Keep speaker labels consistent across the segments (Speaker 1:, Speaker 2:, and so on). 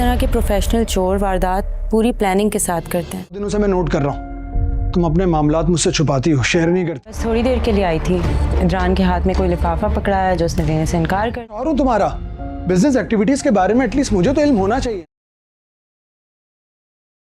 Speaker 1: طرح کے پروفیشنل چور واردات پوری پلاننگ کے ساتھ کرتے ہیں.
Speaker 2: دنوں سے میں نوٹ کر رہا ہوں تم اپنے معاملات مجھ سے چھپاتی ہو، شیئر نہیں کرتی.
Speaker 1: بس تھوڑی دیر کے لیے آئی تھی. عمران کے ہاتھ میں کوئی لفافہ پکڑایا جو اس نے دینے سے انکار کر.
Speaker 2: اور ہوں تمہارا بزنس ایکٹیویٹیز کے بارے میں ایٹ لیسٹ مجھے تو علم ہونا چاہیے.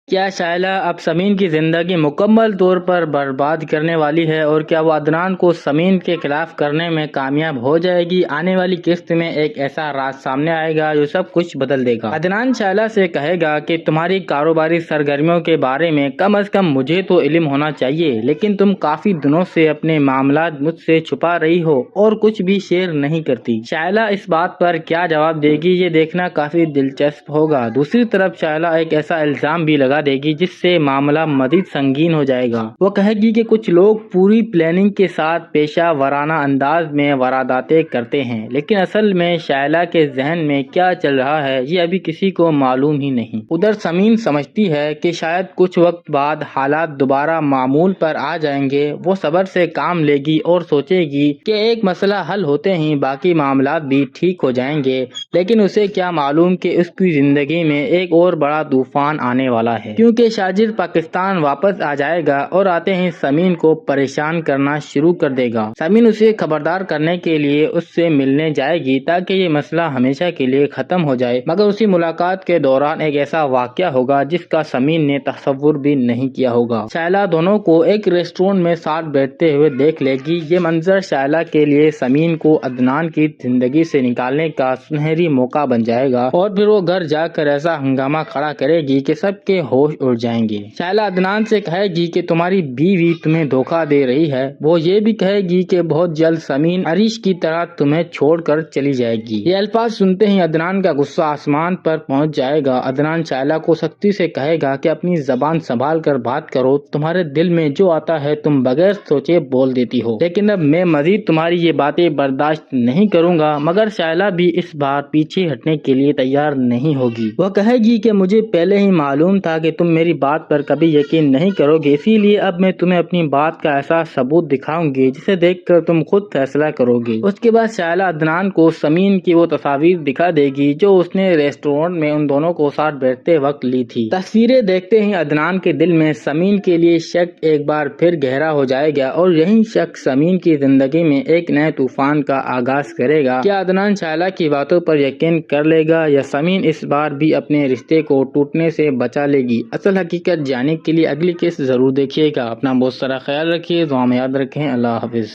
Speaker 3: کیا شائلہ اب سمین کی زندگی مکمل طور پر برباد کرنے والی ہے، اور کیا وہ عدنان کو سمین کے خلاف کرنے میں کامیاب ہو جائے گی؟ آنے والی قسط میں ایک ایسا راز سامنے آئے گا جو سب کچھ بدل دے گا. عدنان شائلہ سے کہے گا کہ تمہاری کاروباری سرگرمیوں کے بارے میں کم از کم مجھے تو علم ہونا چاہیے، لیکن تم کافی دنوں سے اپنے معاملات مجھ سے چھپا رہی ہو اور کچھ بھی شیئر نہیں کرتی. شائلہ اس بات پر کیا جواب دے گی، یہ دیکھنا کافی دلچسپ ہوگا. دوسری طرف شائلہ ایک ایسا الزام بھی لگا دے گی جس سے معاملہ مزید سنگین ہو جائے گا. وہ کہے گی کہ کچھ لوگ پوری پلاننگ کے ساتھ پیشہ ورانہ انداز میں وارداتیں کرتے ہیں، لیکن اصل میں شائلہ کے ذہن میں کیا چل رہا ہے یہ ابھی کسی کو معلوم ہی نہیں. ادھر سمین سمجھتی ہے کہ شاید کچھ وقت بعد حالات دوبارہ معمول پر آ جائیں گے. وہ صبر سے کام لے گی اور سوچے گی کہ ایک مسئلہ حل ہوتے ہی باقی معاملات بھی ٹھیک ہو جائیں گے، لیکن اسے کیا معلوم کہ اس کی زندگی میں ایک اور بڑا طوفان آنے والا ہے، کیونکہ شاجر پاکستان واپس آ جائے گا اور آتے ہی سمین کو پریشان کرنا شروع کر دے گا. سمین اسے خبردار کرنے کے لیے اس سے ملنے جائے گی تاکہ یہ مسئلہ ہمیشہ کے لیے ختم ہو جائے، مگر اسی ملاقات کے دوران ایک ایسا واقعہ ہوگا جس کا سمین نے تصور بھی نہیں کیا ہوگا. شائلہ دونوں کو ایک ریسٹورینٹ میں ساتھ بیٹھتے ہوئے دیکھ لے گی. یہ منظر شائلہ کے لیے سمین کو عدنان کی زندگی سے نکالنے کا سنہری موقع بن جائے گا، اور پھر وہ گھر جا کر ایسا ہنگامہ کھڑا کرے گی کہ سب کے ہوش اڑ جائیں گے. شائلہ عدنان سے کہے گی کہ تمہاری بیوی تمہیں دھوکہ دے رہی ہے. وہ یہ بھی کہے گی کہ بہت جلد سمین عریش کی طرح تمہیں چھوڑ کر چلی جائے گی. یہ الفاظ سنتے ہی عدنان کا غصہ آسمان پر پہنچ جائے گا. عدنان شائلہ کو سختی سے کہے گا کہ اپنی زبان سنبھال کر بات کرو. تمہارے دل میں جو آتا ہے تم بغیر سوچے بول دیتی ہو، لیکن اب میں مزید تمہاری یہ باتیں برداشت نہیں کروں گا. مگر شائلہ بھی اس بار پیچھے ہٹنے کے لیے تیار نہیں ہوگی. وہ کہے گی کہ مجھے پہلے ہی معلوم تھا کہ تم میری بات پر کبھی یقین نہیں کرو گے، اسی لیے اب میں تمہیں اپنی بات کا ایسا ثبوت دکھاؤں گی جسے دیکھ کر تم خود فیصلہ کرو گے. اس کے بعد شائلہ عدنان کو سمین کی وہ تصاویر دکھا دے گی جو اس نے ریسٹورینٹ میں ان دونوں کو ساتھ بیٹھتے وقت لی تھی. تصویریں دیکھتے ہی عدنان کے دل میں سمین کے لیے شک ایک بار پھر گہرا ہو جائے گا، اور یہی شک سمین کی زندگی میں ایک نئے طوفان کا آغاز کرے گا. کیا عدنان شائلہ کی باتوں پر یقین کر لے گا، یا سمین اس بار بھی اپنے رشتے کو ٹوٹنے سے بچا لے گی؟ اصل حقیقت جاننے کے لیے اگلی قسط ضرور دیکھیے گا. اپنا بہت سارا خیال رکھیے، دعا میں یاد رکھیں. اللہ حافظ.